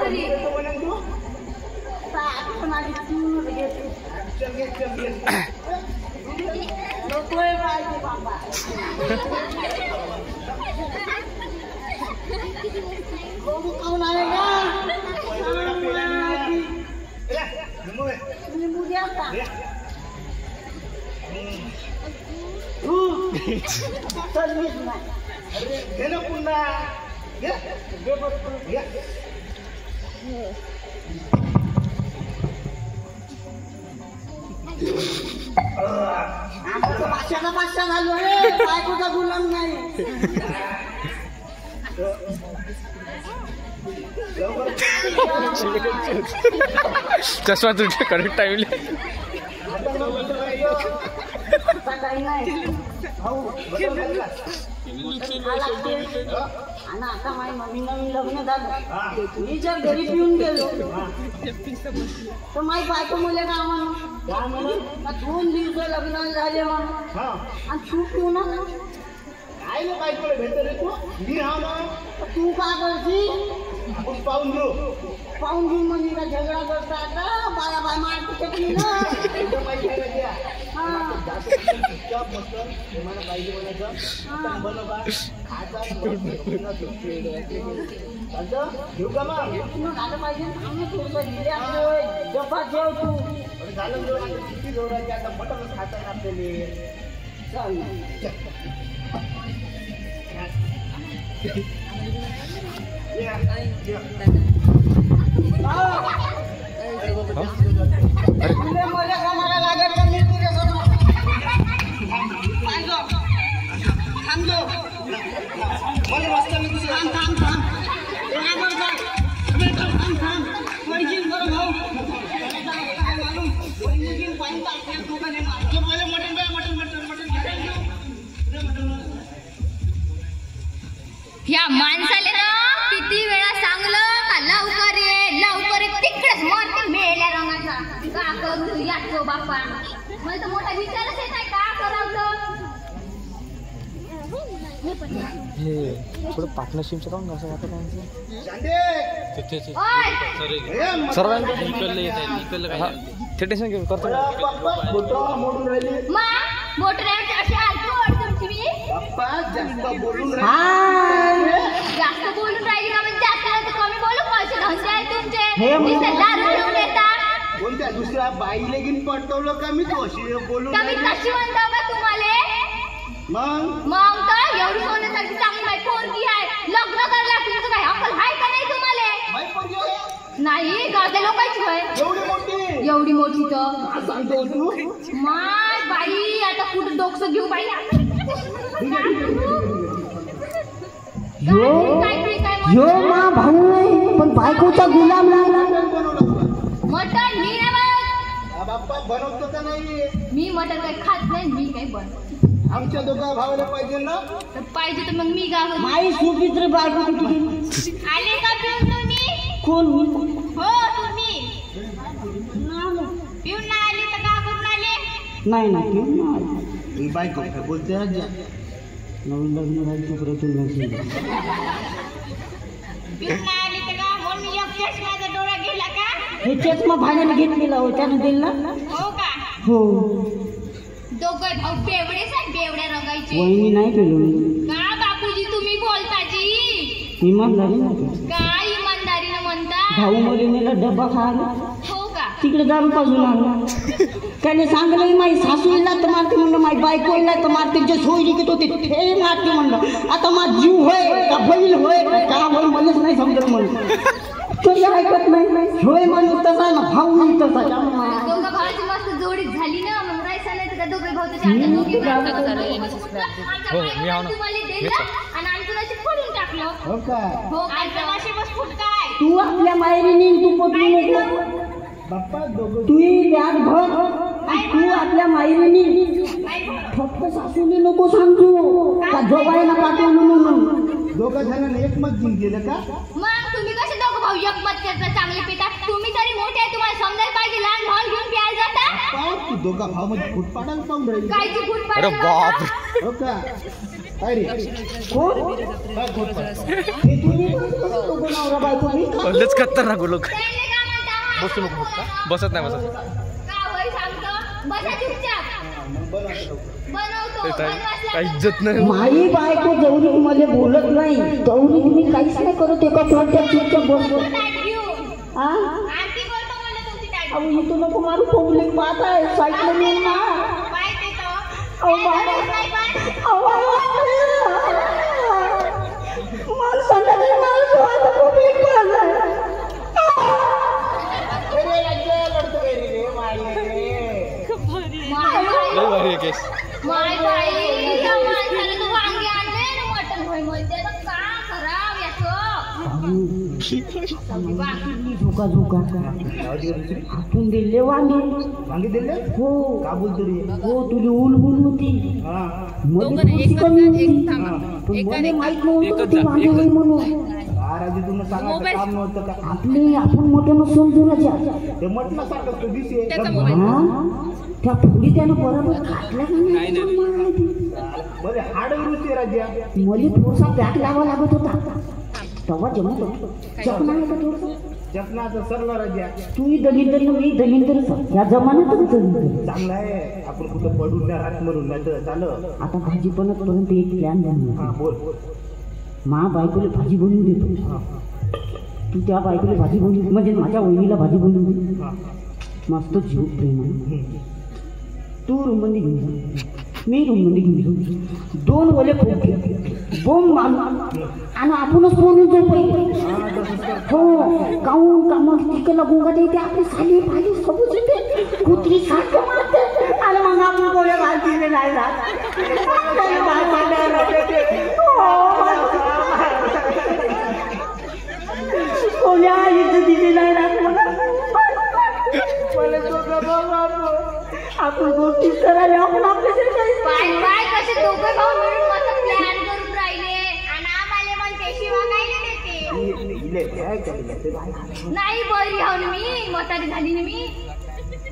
घरी चष्मा तुझे करेक्ट टाइम आता माझी नवीन लग्न झालं मी जर घरी पिऊन गेलो तर माझी बायको मुले का म्हणून 2 दिवस लग्न झाले म्हणून आणि तू पिऊ ना काय ना बायकोला भेटत रे तू मी हा ना तू का करती आपण पाहून घेऊ म्हणजे का झगडा करता का बाया बाय मारते टेकली ना पाहिजे मला पाहिजे बोलायचं बनवा खाता घेऊ का मग झालं पाहिजे आम्ही थोडंसं जपा ठेव तू झालं किती जोराचे आता मटणच खाता आपल्याला चल ह्या माणसाले ना किती वेळा सांगलं का लवकर ये तिकडेच मरते मेल्या रंगाचा का करू याचो बापा मला तर मोठा विचारच येत आहे का करावं हे थोडं पार्टनरशिपचं काम कसं वाटतं टेन्शन घेऊन करतो जास्त बोलून राहिली का म्हणजे जास्त कमी बोलू पैसे धंदे आहे तुमचे कोणत्या दुसऱ्या बाईला घेऊन पटवलं का मी तो अशी बोलून कशी म्हणतो का तुम्हाला मग तर एवढी सोन्यासारखी चांगली माहिती पोरगी आहे लग्न करायला तुमचं काही अक्कल आहे का नाही तुम्हाला नाही गावच्या लोकांची होय एवढी मोठी तर माय बाई आता कुठं डोकं घेऊ बाई यो मा भाऊ नाही पण बायकोचा गुलाम नाही मटण मी नाही बाप्पा बनवतो का नाही मी मटण काही खात नाही मी काही बनवत आमच्या दोघा भावाला पाहिजे ना पाहिजे तर मग मी गाव माई सुपित्र बायको कुठे गेली आले का पिऊन तुम्ही कोण हो तुम्ही पिऊन नाही आले तर का करून आले नाही ही बायको काय बोलते नवीन लग्न झाली तुकडे पिऊन नाही आले तर का म्हणून एक केस माझा डोळा गेला का हे चष्मा भाड्याने घेतलेला हो त्यानं दिला हो का हो दोघं भाऊ बेवडेच आहे बेवड्या रंगायचे वहिनी नाही पेलो का बापूजी तुम्ही बोलताजी इमानदारी काय इमानदारीनं म्हणता भाऊ मध्ये नेला डब्बा खायला हो का तिकडे दारू पाजून आला त्याने सांगलं माझी सासूला तर मारते म्हणलं माझी बायकोला तर मारते जे सोयरी घेत होते ते मारते म्हणलं आता माझा जीव होय का बैल होय का होय मलाच नाही समजलं म्हणलं तरी ऐकत नाही होय म्हणून तसा ना भाऊ नाही तसा दोघं भावाची मस्त जोडी झाली ना मग राहायचं नाही तर दोघे भाऊ त्याच्या दोघी तुम्हाला दिलं आणि आमचं नशीब फोडून टाकलं हो का हो आमचं नशीब फुट काय तू आपल्या मायरीने तू पटवू नको बाप्पा दोघं तूही बॅग भर तू आपल्या मायरीने फक्त सासूने नको सांगू का जोबाईला पाठवलं म्हणून दोघं जणांना एकमत घेऊन गेलं का मग तुम्ही कसे दोघं भाऊ एकमत करता चांगले पिता तुम्ही तरी मोठे आहे तुम्हाला समजायला पाहिजे लहान भाऊ घेऊन प्यायला जाता तू दोघा भाऊ मध्ये फूट पाडायला पाहून राहिली कायची फूट अरे बाप हो का कोण हे तुम्ही दोघं नवरा बायको मी का? लयच खतरनाक लोक. त्याने काय म्हणता? बसू नको फक्त. बसत नाही बसत. का होय सांगतो? बसा चुपचाप. बनवतो. बनवास काही लागतं. इज्जत नाही. माई बायको जेवढी मला बोलत नाही तेवढी मी काहीच नाही करत. एका कोणत्या चुपचाप बसतो. ताट घेऊ. हा आरती करतो मला तुमची ताट. अहो इथं नको मारू. पब्लिक पाहत आहे. साईडला नेऊन ना. पाय देतो. अहो बाबा. नाही पाय. मला संध्याकाळी माणूस आता पब्लिक पाहत आहे. लय भारी आहे केस. माय बाई, या माणसाने तो वांगे आणले ना मटण होय म्हणते तर का करावं याचं? झुका झुका हातून दिले वांगे दिले हो का बोलतो रे हो तुझी उलबुल होती मध्ये थोडीशी कमी होती पण मला माहित नव्हतं ते वांगे होई म्हणून. राजी तुला सांगायचं काम नव्हतं का आपले आपण मोठ्यानं समजू राजा ते म्हटलं सारखं तू दिसे त्या फुडी त्यानं बरोबर खाटला बरे हाड रुची राजा मला थोडासा पॅक लावा लागत होता तेव्हा जमत जपना का थोडंसं जपनाचं सरलं राजा तूही दलिंदर मी दलिंदर या जमान्यातच दलिंदर चांगलं आहे आपण कुठं पडून नाही हात मरून नाही तर झालं. आता भाजी बनत पर्यंत एक प्लॅन हा बनवला बोल मा बायकोला भाजी बनवून देतो तू त्या बायकोला भाजी बनवून म्हणजे माझ्या वहिनीला भाजी बनवून दे मस्त जीव प्रेम तू रूममध्ये घेऊन जा मी रूममध्ये घेऊन जाऊ दोन ओले फोन बोंब मारू आणि आपणच बोलून जाऊ पहिले हो काऊन का मग तिकडला गोंगा देते आपली साली भाजी सबूत येते कुत्री सारखं मारते आणि मग आपण गोळ्या भाजीने नाही कोण्या इथं दिली नाही राहत आपण गोष्टी करायला आपण पाय पाय कसे दोघं भाऊ मिळून मस्त प्लॅन करून राहिले आणि आम्हाला म्हणते शिवा काय देते नाही बरी हो ना मी म्हातारी झाली ना मी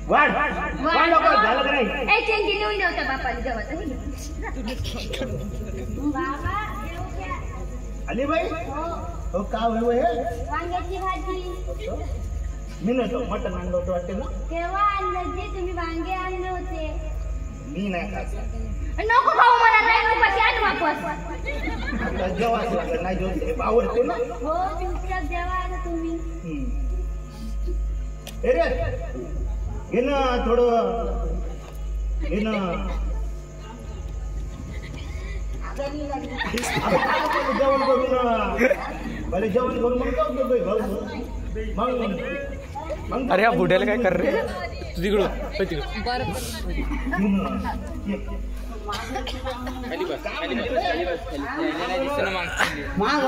वाढ वाढ नको झालं का नाही एक चेंजी नेऊन देऊ त्या बापाला जेवायचं बाबा आली बाई हो का होय वांग्याची भाजी मी नव्हतो मटण आणलं होतं वाटते ना केव्हा आणलं ते तुम्ही वांगे आणले होते मी नाही खात नको खाऊ मला नाही उपाशी आण वापस आता जेवायचं लागलं नाही जेवण आवडते ना हो चुपचाप जेवा आता तुम्ही रे घे ना थोडं घे ना जेवण करू ना पहिले जेवण करू मग जाऊ मग अरे या बुड्याला काय कर रे तिकडून आणि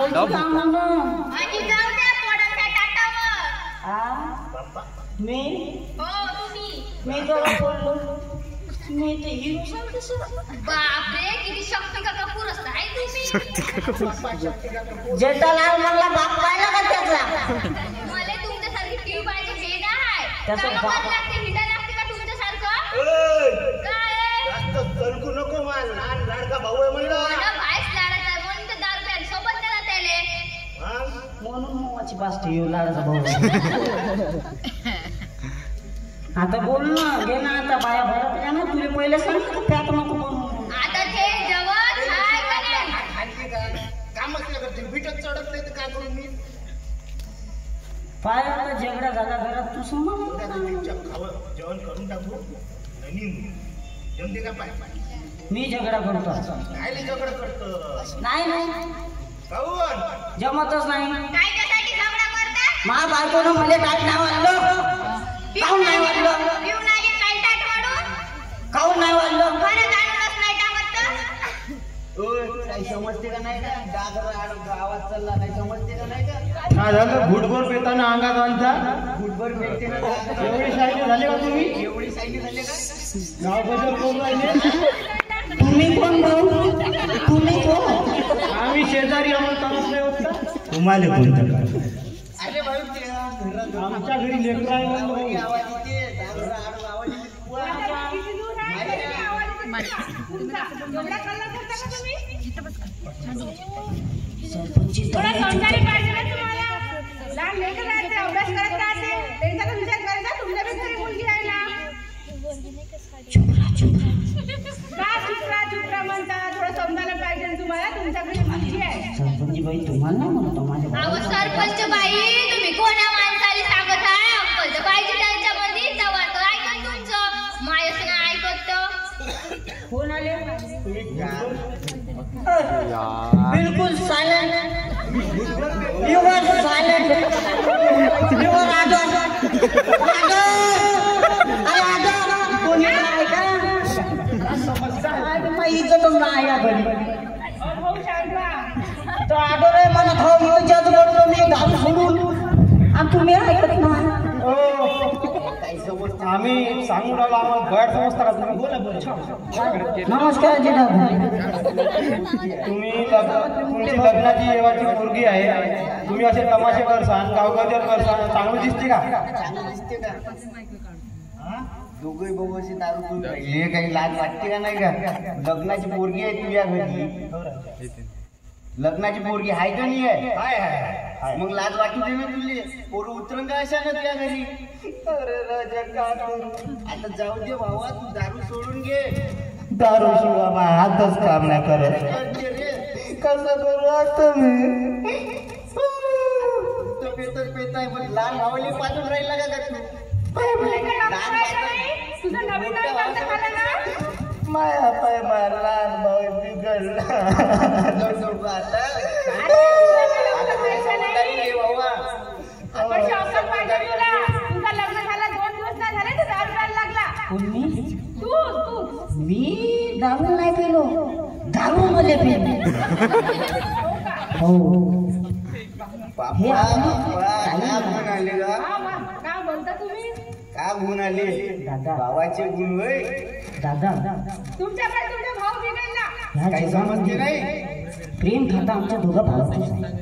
जाऊ द्या पोटाच्या टाटावर मी हो तुम्ही मी जरा बोललो मी ते हिरो बापरे किती शक्ती का कपूर असता आहे तुम्ही जेठालाल मला बाप पाहिला का त्याचा मला तुमच्यासारखी टीव्ही पाहिजे हे नाही त्याचा बाप- लागते हिंडा लागते का तुमच्यासारखं काय जास्त चलकू नको मला लहान लाडका भाऊ आहे म्हणलं भाईस लाडाचा आहे म्हणून तर दारू प्यायला सोबत नेला त्याले म्हणून मोवाची पास्ती येऊ लाडाचा भाऊ आता बोल ना घे ना आता बाया भरत ना तुला पहिले सांग त्यात नको बोलू आता ते जेवण हाय का नाही खाली कामच नाही करते विटत चढत नाही तर काय करू मी पाय आता झगडा झाला घरात तू सांभाळ खावं जेवण करून टाकू आणि जमते का पाय मी झगडा करतो काय झगडं करतो नाही नाही काऊन जमतच नाही काय त्यासाठी झगडा करता मा बायकोनं मला टाट नाही वाढलं काऊन नाही वाढलं पिऊन आले काय ताट वाढून काऊन नाही वाढलं घरात आणूनच नाही टाकत काही समजते का नाही का डागर आवाज चालला नाही समजते का नाही का काय झालं घुटभर पेताना अंगात आणता घुटभर पेटते ना एवढी सायली झाली का तुम्ही एवढी सायली झाली का गाव बद्दल कोण राहिले तुम्ही कोण भाऊ तुम्ही कोण आम्ही शेजारी आहोत तुम्हाला कोणतं काय अरे भाऊ आमच्या घरी लेकरं आहे म्हणून आवाज येते आवाज येते एवढा कल्ला करता का तुम्ही थोडा संस्कारी पाहिजे ना तुम्हाला. लहान लेकरं आहेत ते अभ्यास करत राहते, त्यांचा तर विचार करायचा. तुमच्या पण घरी मुलगी आहे ना. का चुपरा म्हणता? थोडं समजायला पाहिजे ना तुम्हाला. तुमच्याकडे मुलगी आहे. सरपंच बाई तुम्हाला नाही म्हणतो माझ्या अहो सरपंच बाई, तुम्ही कोणा माणसाला सांगत आहे? अक्कल तर पाहिजे त्यांच्यामध्ये, तेव्हा तर ऐकत तुमचं. मायच नाही ऐकत तर. कोण आले? बिलकुल सायलेंट. Your silent. युवर आदर. कोणी ऐका इज्जत नाही या घरी. भाऊ शांत व्हा. तो आदर आहे मला भाऊ इज्जत करतो मी घाल सोडून आणि तुम्ही ऐकत नाही. आम्ही सांगून राहिलो, आम्हाला गैर समजता का तुम्ही? बोला. नमस्कार जी दादा. तुमची लग्नाची येवाची मुलगी आहे, तुम्ही असे तमाशे करसान, गावगजर करसान, चांगलं दिसते का? दोघे बघू असे दारू पिऊन राहिले, काही लाज वाटते का नाही का? लग्नाची पोरगी आहे तुझ्या घरी, लग्नाची पोरगी आहे का नाही आहे? मग लाज वाटू दे ना तुझे. पोरं उतरण का अशा ना तुझ्या घरी? अरे राजा का करू? आता जाऊ दे भावा, तू दारू सोडून घे. दारू सोडा मा हातच काम नाही करत. कसं करू आता मी? पेताय पण लहान भावाली पाठवून राहिला का तू? तुझं नवीन नाव झालं ना. माया पाय मारला भाऊ बिघडला. आपण शॉकर पाहिजे तुला. तुझं लग्न झालं 2 दिवस नाही झाले तर दारू प्यायला लागला. तुम्ही तू मी दारू नाही पिलो, दारू मध्ये पिलो. हो हे काय बोलता तुम्ही? का गुण आले? दादा भावाचे गुण होय. दादा तुमच्याकडे तुमचा भाऊ बिघडला. काही समजते नाही. प्रेम खाता आमच्या दोघं भावाचं आहे.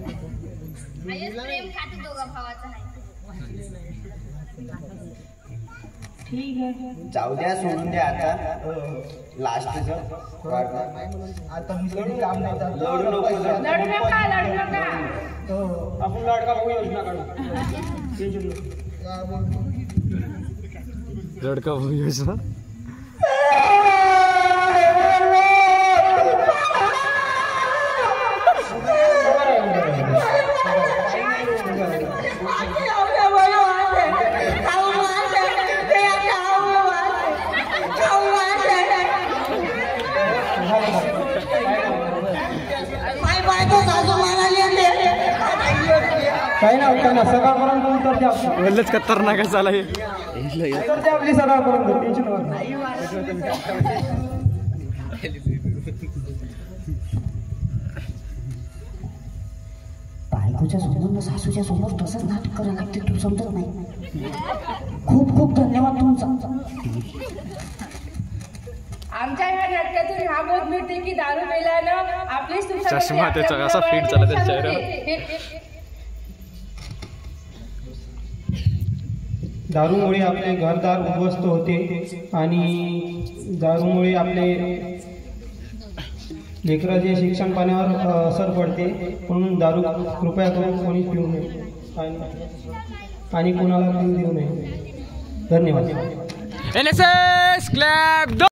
आयच प्रेम खाते दोघा भावाचं आहे. ठीक आहे. जाऊ द्या, सोडून द्या आता. लास्टच आता मी काम नाही. लढू नको. लढू नका. आपण लाडका भाऊ योजना काढू. लडका भाऊ योजना. काही नाही होतं ना, सकाळपर्यंत उत्तर द्या. वल्लच खतरनाक झाला हे. उत्तर द्या आपली सकाळपर्यंत. टेन्शन बायकोच्या समोर सासूच्या समोर तसंच नाटक करायला लागते. तू समजत नाही. खूप खूप धन्यवाद तुमचा. आमच्या ह्या नाटकातून हा बोध मिळते की दारू पिल्यानं आपली चष्मा त्याचा असा फिट झाला त्याच्या चेहऱ्यावर. दारूमुळे आपले घरदार उद्ध्वस्त होते आणि दारूमुळे आपले लेकराचे शिक्षण पाण्यावर असर पडते. म्हणून दारू कृपया करून कोणी पिऊ नये आणि कोणाला पिऊ देऊ नये. धन्यवाद. NSS clap.